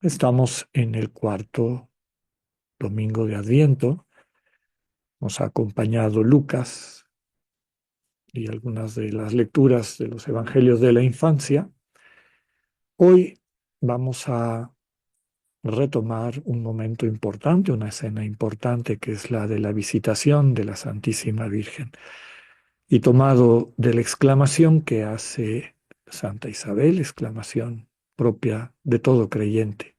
Estamos en el cuarto domingo de Adviento. Nos ha acompañado Lucas y algunas de las lecturas de los evangelios de la infancia. Hoy vamos a retomar un momento importante, una escena importante que es la de la visitación de la Santísima Virgen. Y tomado de la exclamación que hace Santa Isabel, exclamación propia de todo creyente: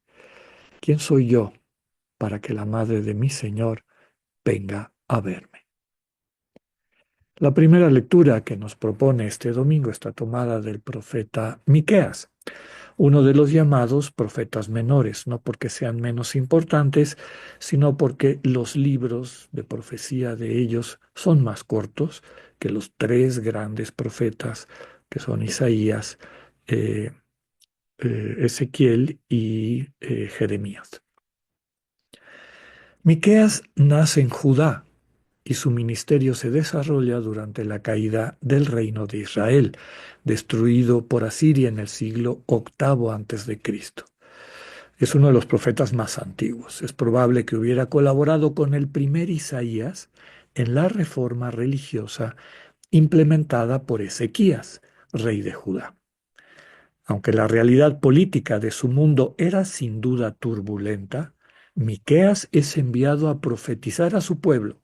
¿Quién soy yo para que la madre de mi Señor venga a verme? La primera lectura que nos propone este domingo está tomada del profeta Miqueas, uno de los llamados profetas menores, no porque sean menos importantes, sino porque los libros de profecía de ellos son más cortos que los tres grandes profetas que son Isaías, eh, Ezequiel y Jeremías. Miqueas nace en Judá y su ministerio se desarrolla durante la caída del reino de Israel, destruido por Asiria en el siglo VIII antes de Cristo. Es uno de los profetas más antiguos. Es probable que hubiera colaborado con el primer Isaías en la reforma religiosa implementada por Ezequías, rey de Judá. Aunque la realidad política de su mundo era sin duda turbulenta, Miqueas es enviado a profetizar a su pueblo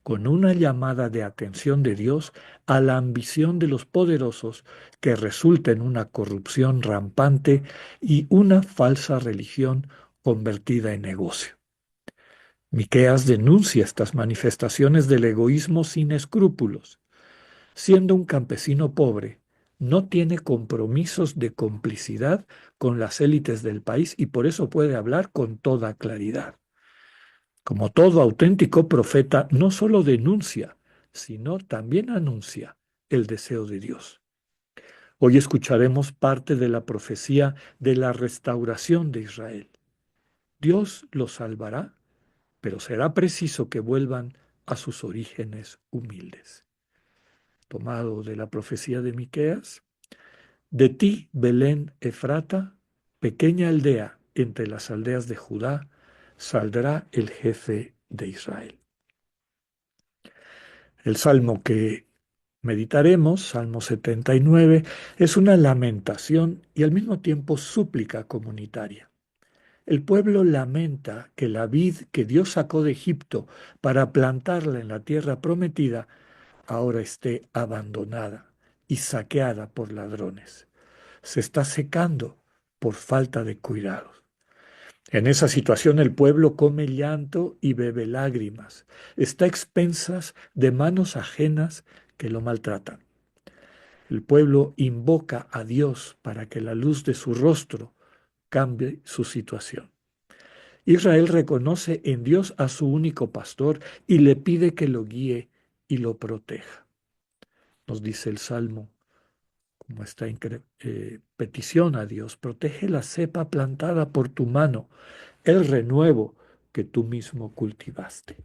con una llamada de atención de Dios a la ambición de los poderosos que resulta en una corrupción rampante y una falsa religión convertida en negocio. Miqueas denuncia estas manifestaciones del egoísmo sin escrúpulos. Siendo un campesino pobre, no tiene compromisos de complicidad con las élites del país y por eso puede hablar con toda claridad. Como todo auténtico profeta, no solo denuncia, sino también anuncia el deseo de Dios. Hoy escucharemos parte de la profecía de la restauración de Israel. Dios los salvará, pero será preciso que vuelvan a sus orígenes humildes. Tomado de la profecía de Miqueas: de ti, Belén Efrata, pequeña aldea entre las aldeas de Judá, saldrá el jefe de Israel. El salmo que meditaremos, Salmo 79, es una lamentación y al mismo tiempo súplica comunitaria. El pueblo lamenta que la vid que Dios sacó de Egipto para plantarla en la tierra prometida ahora esté abandonada y saqueada por ladrones. Se está secando por falta de cuidados. En esa situación el pueblo come llanto y bebe lágrimas. Está a expensas de manos ajenas que lo maltratan. El pueblo invoca a Dios para que la luz de su rostro cambie su situación. Israel reconoce en Dios a su único pastor y le pide que lo guíe y lo proteja. Nos dice el Salmo, como esta petición a Dios: protege la cepa plantada por tu mano, el renuevo que tú mismo cultivaste.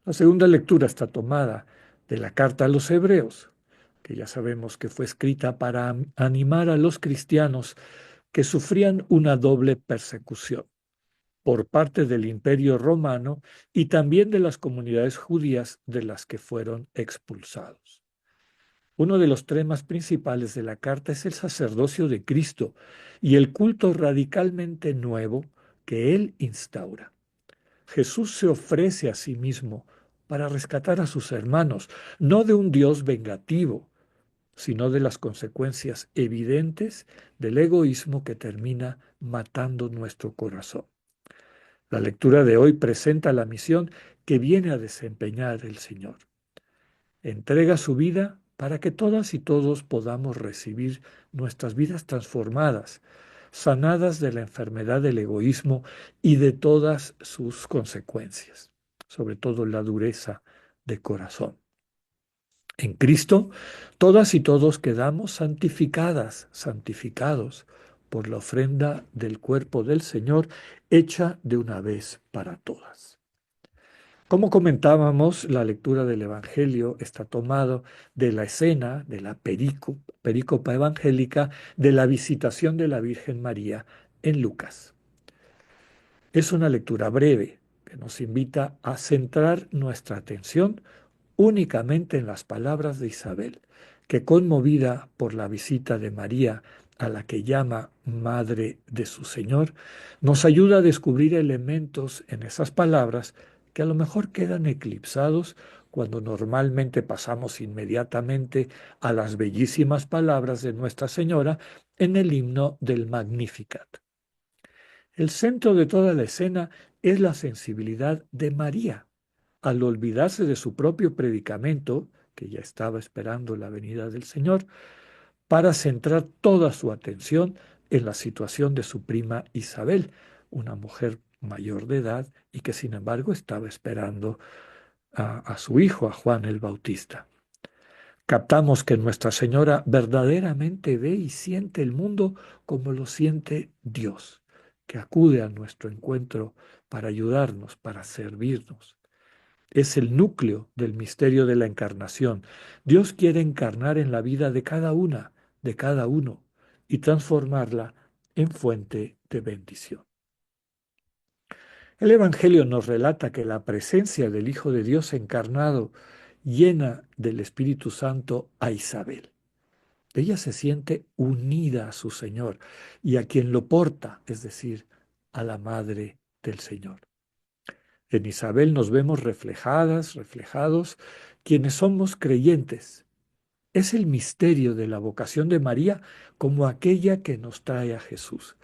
La segunda lectura está tomada de la carta a los Hebreos, que ya sabemos que fue escrita para animar a los cristianos que sufrían una doble persecución por parte del Imperio Romano y también de las comunidades judías de las que fueron expulsados. Uno de los temas principales de la carta es el sacerdocio de Cristo y el culto radicalmente nuevo que Él instaura. Jesús se ofrece a sí mismo para rescatar a sus hermanos, no de un Dios vengativo, sino de las consecuencias evidentes del egoísmo que termina matando nuestro corazón. La lectura de hoy presenta la misión que viene a desempeñar el Señor. Entrega su vida para que todas y todos podamos recibir nuestras vidas transformadas, sanadas de la enfermedad del egoísmo y de todas sus consecuencias, sobre todo la dureza de corazón. En Cristo, todas y todos quedamos santificadas, santificados por la ofrenda del cuerpo del Señor hecha de una vez para todas. Como comentábamos, la lectura del Evangelio está tomado de la escena, de la perícopa evangélica de la visitación de la Virgen María en Lucas. Es una lectura breve que nos invita a centrar nuestra atención únicamente en las palabras de Isabel, que conmovida por la visita de María, a la que llama Madre de su Señor, nos ayuda a descubrir elementos en esas palabras que a lo mejor quedan eclipsados cuando normalmente pasamos inmediatamente a las bellísimas palabras de Nuestra Señora en el himno del Magnificat. El centro de toda la escena es la sensibilidad de María. Al olvidarse de su propio predicamento, que ya estaba esperando la venida del Señor, para centrar toda su atención en la situación de su prima Isabel, una mujer mayor de edad y que sin embargo estaba esperando a su hijo, a Juan el Bautista. Captamos que Nuestra Señora verdaderamente ve y siente el mundo como lo siente Dios, que acude a nuestro encuentro para ayudarnos, para servirnos. Es el núcleo del misterio de la encarnación. Dios quiere encarnar en la vida de cada una, de cada uno, y transformarla en fuente de bendición. El Evangelio nos relata que la presencia del Hijo de Dios encarnado llena del Espíritu Santo a Isabel. Ella se siente unida a su Señor y a quien lo porta, es decir, a la Madre del Señor. En Isabel nos vemos reflejados, quienes somos creyentes. Es el misterio de la vocación de María como aquella que nos trae a Jesús.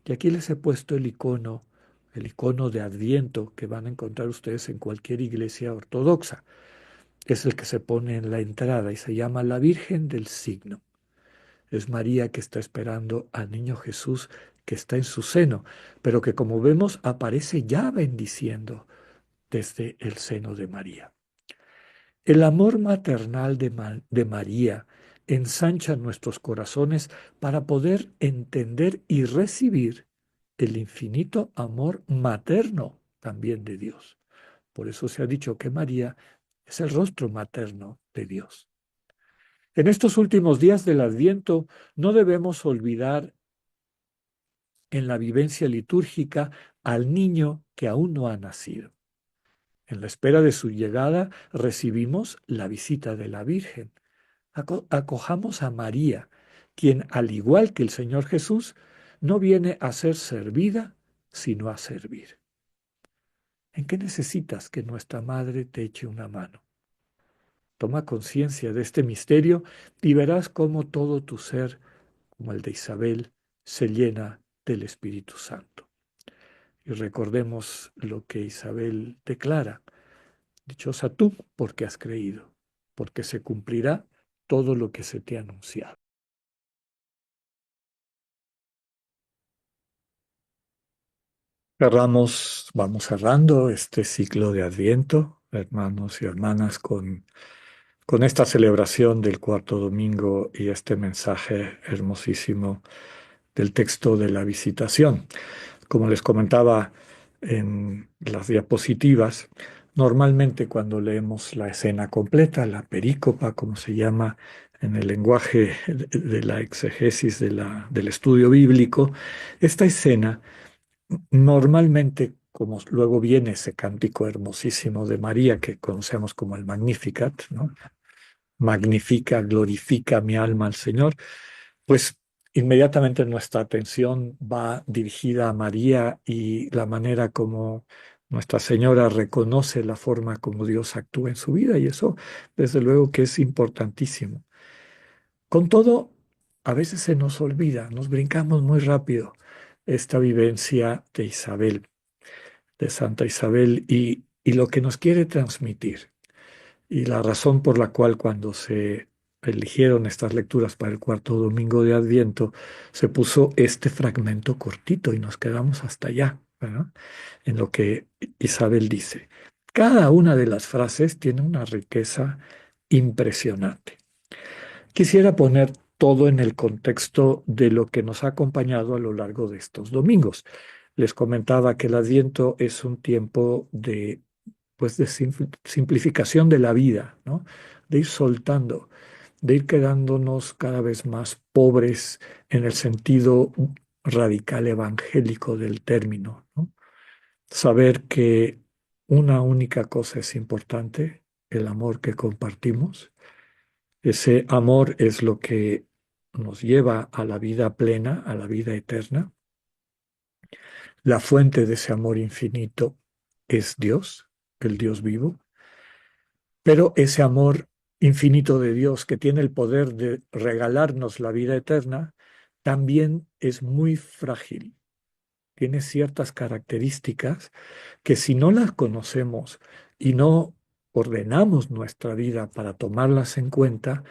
Y aquí les he puesto el icono de Adviento que van a encontrar ustedes en cualquier iglesia ortodoxa. Es el que se pone en la entrada y se llama la Virgen del Signo. Es María que está esperando al niño Jesús que está en su seno, pero que como vemos aparece ya bendiciendo desde el seno de María. El amor maternal de María ensancha nuestros corazones para poder entender y recibir el infinito amor materno también de Dios. Por eso se ha dicho que María es el rostro materno de Dios. En estos últimos días del Adviento no debemos olvidar en la vivencia litúrgica al niño que aún no ha nacido. En la espera de su llegada recibimos la visita de la Virgen. Acojamos a María, quien, al igual que el Señor Jesús, no viene a ser servida, sino a servir. ¿En qué necesitas que nuestra Madre te eche una mano? Toma conciencia de este misterio y verás cómo todo tu ser, como el de Isabel, se llena del Espíritu Santo. Y recordemos lo que Isabel declara. Dichosa tú porque has creído, porque se cumplirá todo lo que se te ha anunciado. Vamos cerrando este ciclo de Adviento, hermanos y hermanas, con esta celebración del cuarto domingo y este mensaje hermosísimo del texto de la visitación. Como les comentaba en las diapositivas, normalmente cuando leemos la escena completa, la perícopa, como se llama en el lenguaje de la exegesis del estudio bíblico, esta escena normalmente, como luego viene ese cántico hermosísimo de María que conocemos como el Magnificat, ¿no? Magnifica, glorifica mi alma al Señor, pues inmediatamente nuestra atención va dirigida a María y la manera como Nuestra Señora reconoce la forma como Dios actúa en su vida y eso desde luego que es importantísimo. Con todo, a veces se nos olvida, nos brincamos muy rápido esta vivencia de Isabel, de Santa Isabel y lo que nos quiere transmitir. Y la razón por la cual cuando se eligieron estas lecturas para el cuarto domingo de Adviento, se puso este fragmento cortito y nos quedamos hasta allá, ¿verdad? En lo que Isabel dice. Cada una de las frases tiene una riqueza impresionante. Quisiera poner todo en el contexto de lo que nos ha acompañado a lo largo de estos domingos. Les comentaba que el Adviento es un tiempo pues de simplificación de la vida, ¿no? De ir soltando, de ir quedándonos cada vez más pobres en el sentido radical evangélico del término, ¿no? Saber que una única cosa es importante, el amor que compartimos. Ese amor es lo que nos lleva a la vida plena, a la vida eterna. La fuente de ese amor infinito es Dios, el Dios vivo, pero ese amor infinito de Dios que tiene el poder de regalarnos la vida eterna, también es muy frágil. Tiene ciertas características que si no las conocemos y no ordenamos nuestra vida para tomarlas en cuenta,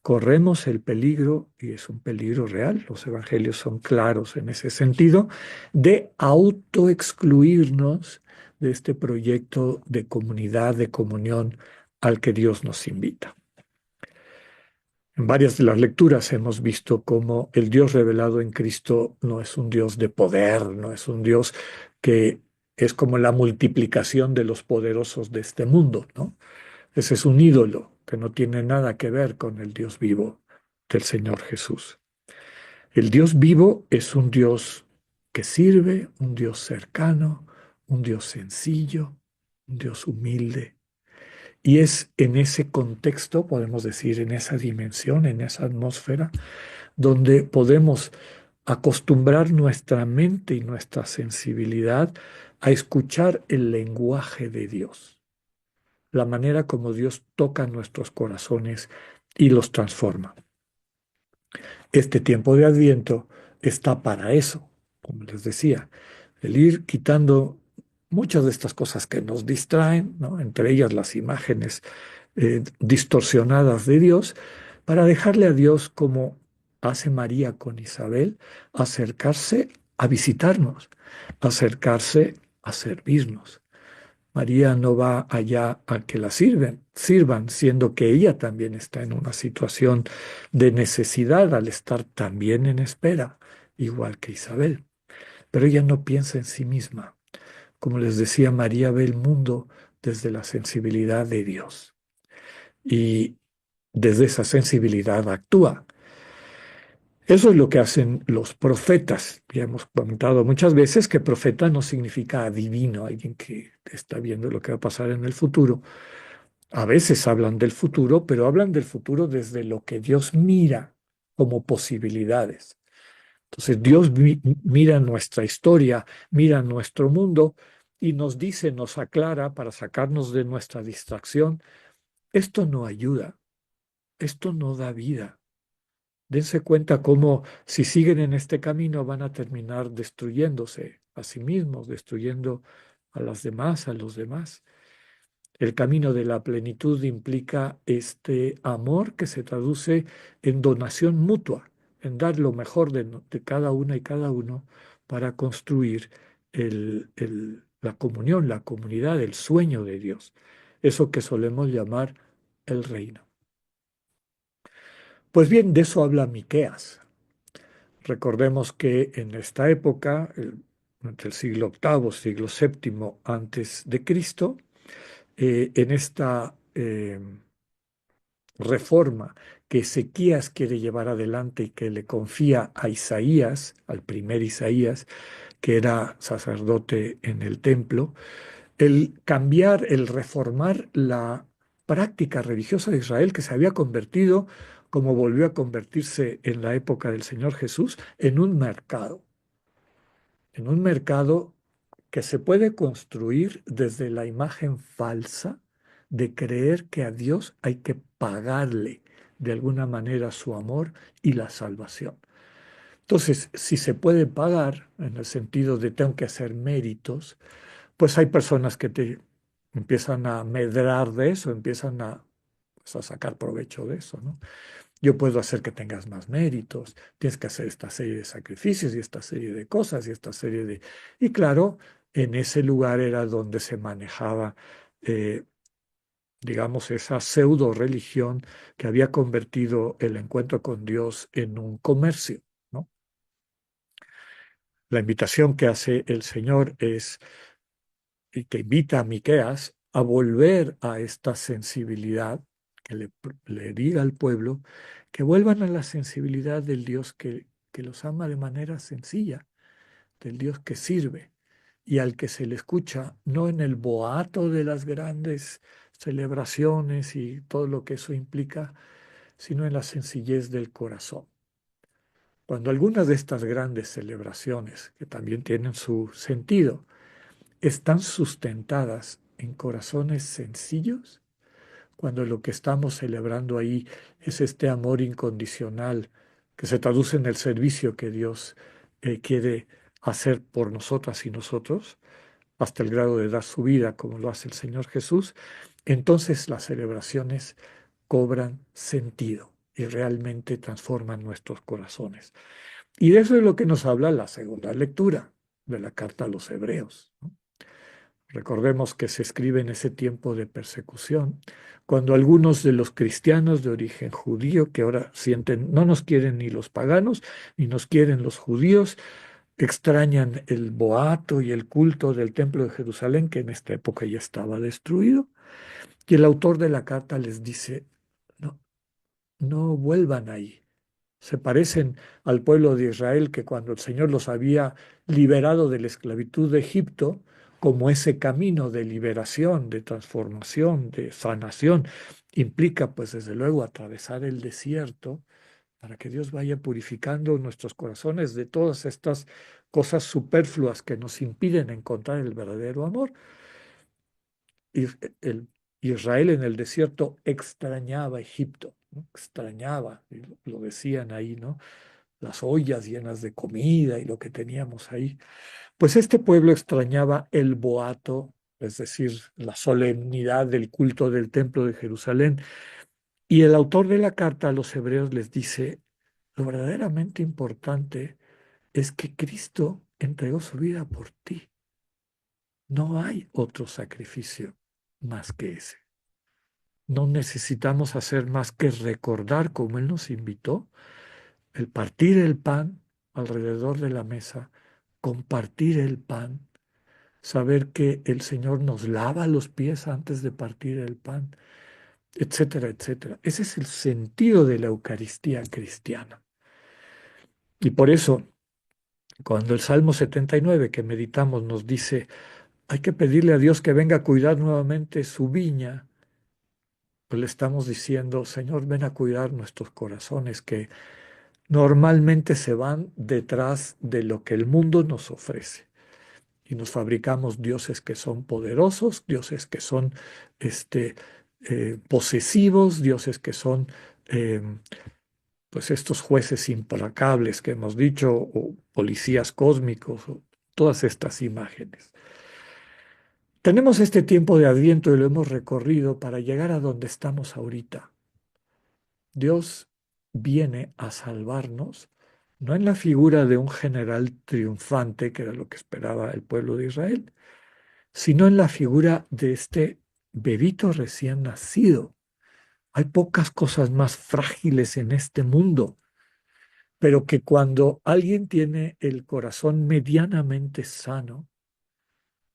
corremos el peligro, y es un peligro real, los evangelios son claros en ese sentido, de autoexcluirnos de este proyecto de comunidad, de comunión al que Dios nos invita. En varias de las lecturas hemos visto cómo el Dios revelado en Cristo no es un Dios de poder, no es un Dios que es como la multiplicación de los poderosos de este mundo, ¿no? Ese es un ídolo que no tiene nada que ver con el Dios vivo del Señor Jesús. El Dios vivo es un Dios que sirve, un Dios cercano, un Dios sencillo, un Dios humilde. Y es en ese contexto, podemos decir, en esa dimensión, en esa atmósfera, donde podemos acostumbrar nuestra mente y nuestra sensibilidad a escuchar el lenguaje de Dios, la manera como Dios toca nuestros corazones y los transforma. Este tiempo de Adviento está para eso, como les decía, el ir quitando muchas de estas cosas que nos distraen, ¿no? Entre ellas las imágenes distorsionadas de Dios, para dejarle a Dios, como hace María con Isabel, acercarse a visitarnos, acercarse a servirnos. María no va allá a que la sirvan, siendo que ella también está en una situación de necesidad al estar también en espera, igual que Isabel. Pero ella no piensa en sí misma. Como les decía, María ve el mundo desde la sensibilidad de Dios y desde esa sensibilidad actúa. Eso es lo que hacen los profetas. Ya hemos comentado muchas veces que profeta no significa adivino, alguien que está viendo lo que va a pasar en el futuro. A veces hablan del futuro, pero hablan del futuro desde lo que Dios mira como posibilidades. Entonces Dios mira nuestra historia, mira nuestro mundo y nos dice, nos aclara para sacarnos de nuestra distracción, esto no ayuda, esto no da vida. Dense cuenta cómo si siguen en este camino van a terminar destruyéndose a sí mismos, destruyendo a las demás, a los demás. El camino de la plenitud implica este amor que se traduce en donación mutua, en dar lo mejor de cada una y cada uno para construir la comunión, la comunidad, el sueño de Dios. Eso que solemos llamar el reino. Pues bien, de eso habla Miqueas. Recordemos que en esta época, entre el siglo octavo, siglo séptimo antes de Cristo, en esta reforma que Ezequías quiere llevar adelante y que le confía a Isaías, al primer Isaías, que era sacerdote en el templo, el cambiar, el reformar la práctica religiosa de Israel que se había convertido, como volvió a convertirse en la época del Señor Jesús, en un mercado que se puede construir desde la imagen falsa de creer que a Dios hay que pagarle de alguna manera su amor y la salvación. Entonces, si se puede pagar en el sentido de tengo que hacer méritos, pues hay personas que te empiezan a medrar de eso, empiezan a, pues, a sacar provecho de eso, ¿no? Yo puedo hacer que tengas más méritos, tienes que hacer esta serie de sacrificios y esta serie de cosas y esta serie de... Y claro, en ese lugar era donde se manejaba, eh, digamos, esa pseudo religión que había convertido el encuentro con Dios en un comercio, ¿no? La invitación que hace el Señor es, y que invita a Miqueas a volver a esta sensibilidad, que le diga al pueblo que vuelvan a la sensibilidad del Dios que los ama de manera sencilla, del Dios que sirve y al que se le escucha no en el boato de las grandes celebraciones y todo lo que eso implica, sino en la sencillez del corazón. Cuando algunas de estas grandes celebraciones, que también tienen su sentido, están sustentadas en corazones sencillos, cuando lo que estamos celebrando ahí es este amor incondicional que se traduce en el servicio que Dios quiere hacer por nosotras y nosotros, hasta el grado de dar su vida, como lo hace el Señor Jesús, entonces las celebraciones cobran sentido y realmente transforman nuestros corazones. Y de eso es lo que nos habla la segunda lectura de la carta a los Hebreos, ¿no? Recordemos que se escribe en ese tiempo de persecución, cuando algunos de los cristianos de origen judío, que ahora sienten, no nos quieren ni los paganos, ni nos quieren los judíos, extrañan el boato y el culto del templo de Jerusalén, que en esta época ya estaba destruido, y el autor de la carta les dice, no, no vuelvan ahí. Se parecen al pueblo de Israel que cuando el Señor los había liberado de la esclavitud de Egipto, como ese camino de liberación, de transformación, de sanación, implica pues desde luego atravesar el desierto para que Dios vaya purificando nuestros corazones de todas estas cosas superfluas que nos impiden encontrar el verdadero amor. Y el Israel en el desierto extrañaba Egipto, ¿no? Extrañaba, y lo decían ahí, ¿no? Las ollas llenas de comida y lo que teníamos ahí. Pues este pueblo extrañaba el boato, es decir, la solemnidad del culto del templo de Jerusalén. Y el autor de la carta a los hebreos les dice, lo verdaderamente importante es que Cristo entregó su vida por ti. No hay otro sacrificio más que ese. No necesitamos hacer más que recordar como Él nos invitó, el partir el pan alrededor de la mesa, compartir el pan, saber que el Señor nos lava los pies antes de partir el pan, etcétera, etcétera. Ese es el sentido de la Eucaristía cristiana. Y por eso, cuando el Salmo 79 que meditamos nos dice, hay que pedirle a Dios que venga a cuidar nuevamente su viña, pues le estamos diciendo, Señor, ven a cuidar nuestros corazones que normalmente se van detrás de lo que el mundo nos ofrece. Y nos fabricamos dioses que son poderosos, dioses que son posesivos, dioses que son eh, pues estos jueces implacables que hemos dicho, o policías cósmicos, o todas estas imágenes. Tenemos este tiempo de Adviento y lo hemos recorrido para llegar a donde estamos ahorita. Dios viene a salvarnos, no en la figura de un general triunfante, que era lo que esperaba el pueblo de Israel, sino en la figura de este bebito recién nacido. Hay pocas cosas más frágiles en este mundo, pero que cuando alguien tiene el corazón medianamente sano,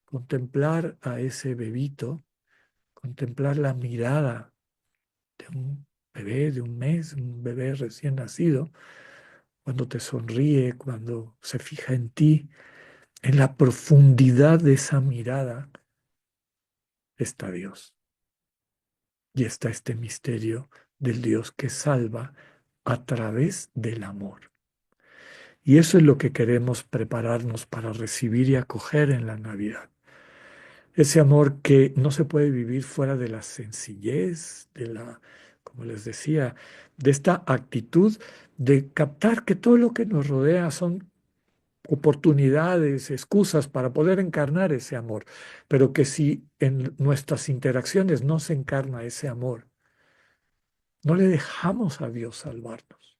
contemplar a ese bebito, contemplar la mirada de un bebé de un mes, un bebé recién nacido, cuando te sonríe, cuando se fija en ti, en la profundidad de esa mirada está Dios. Y está este misterio del Dios que salva a través del amor. Y eso es lo que queremos prepararnos para recibir y acoger en la Navidad. Ese amor que no se puede vivir fuera de la sencillez, como les decía, de esta actitud de captar que todo lo que nos rodea son oportunidades, excusas para poder encarnar ese amor, pero que si en nuestras interacciones no se encarna ese amor, no le dejamos a Dios salvarnos.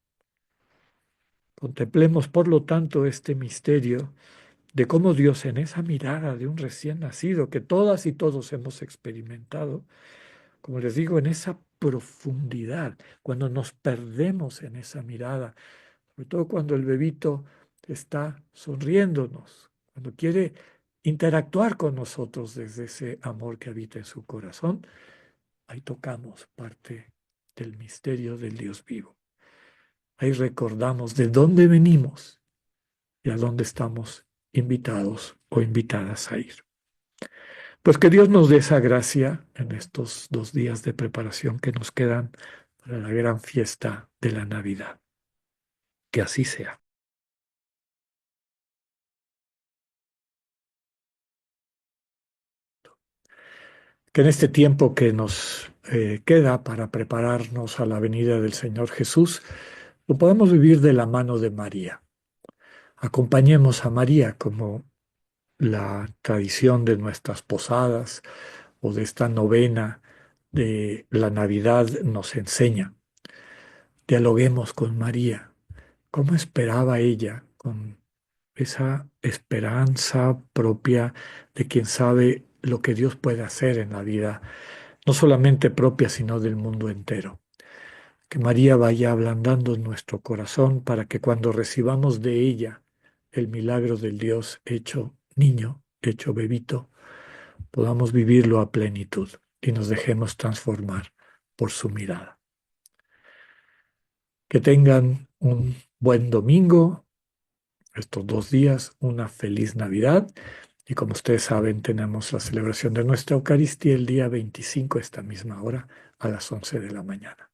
Contemplemos, por lo tanto, este misterio de cómo Dios en esa mirada de un recién nacido que todas y todos hemos experimentado, como les digo, en esa profundidad, cuando nos perdemos en esa mirada, sobre todo cuando el bebito está sonriéndonos, cuando quiere interactuar con nosotros desde ese amor que habita en su corazón, ahí tocamos parte del misterio del Dios vivo. Ahí recordamos de dónde venimos y a dónde estamos invitados o invitadas a ir. Pues que Dios nos dé esa gracia en estos 2 días de preparación que nos quedan para la gran fiesta de la Navidad. Que así sea. Que en este tiempo que nos queda para prepararnos a la venida del Señor Jesús, lo podamos vivir de la mano de María. Acompañemos a María como la tradición de nuestras posadas o de esta novena de la Navidad nos enseña. Dialoguemos con María. ¿Cómo esperaba ella con esa esperanza propia de quien sabe lo que Dios puede hacer en la vida, no solamente propia, sino del mundo entero? Que María vaya ablandando nuestro corazón para que cuando recibamos de ella el milagro del Dios hecho niño, hecho bebito, podamos vivirlo a plenitud y nos dejemos transformar por su mirada. Que tengan un buen domingo, estos 2 días, una feliz Navidad. Y como ustedes saben, tenemos la celebración de nuestra Eucaristía el día 25, esta misma hora, a las 11 de la mañana.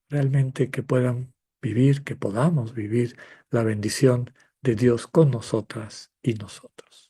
Realmente que puedan vivir, que podamos vivir la bendición de Dios con nosotras y nosotros.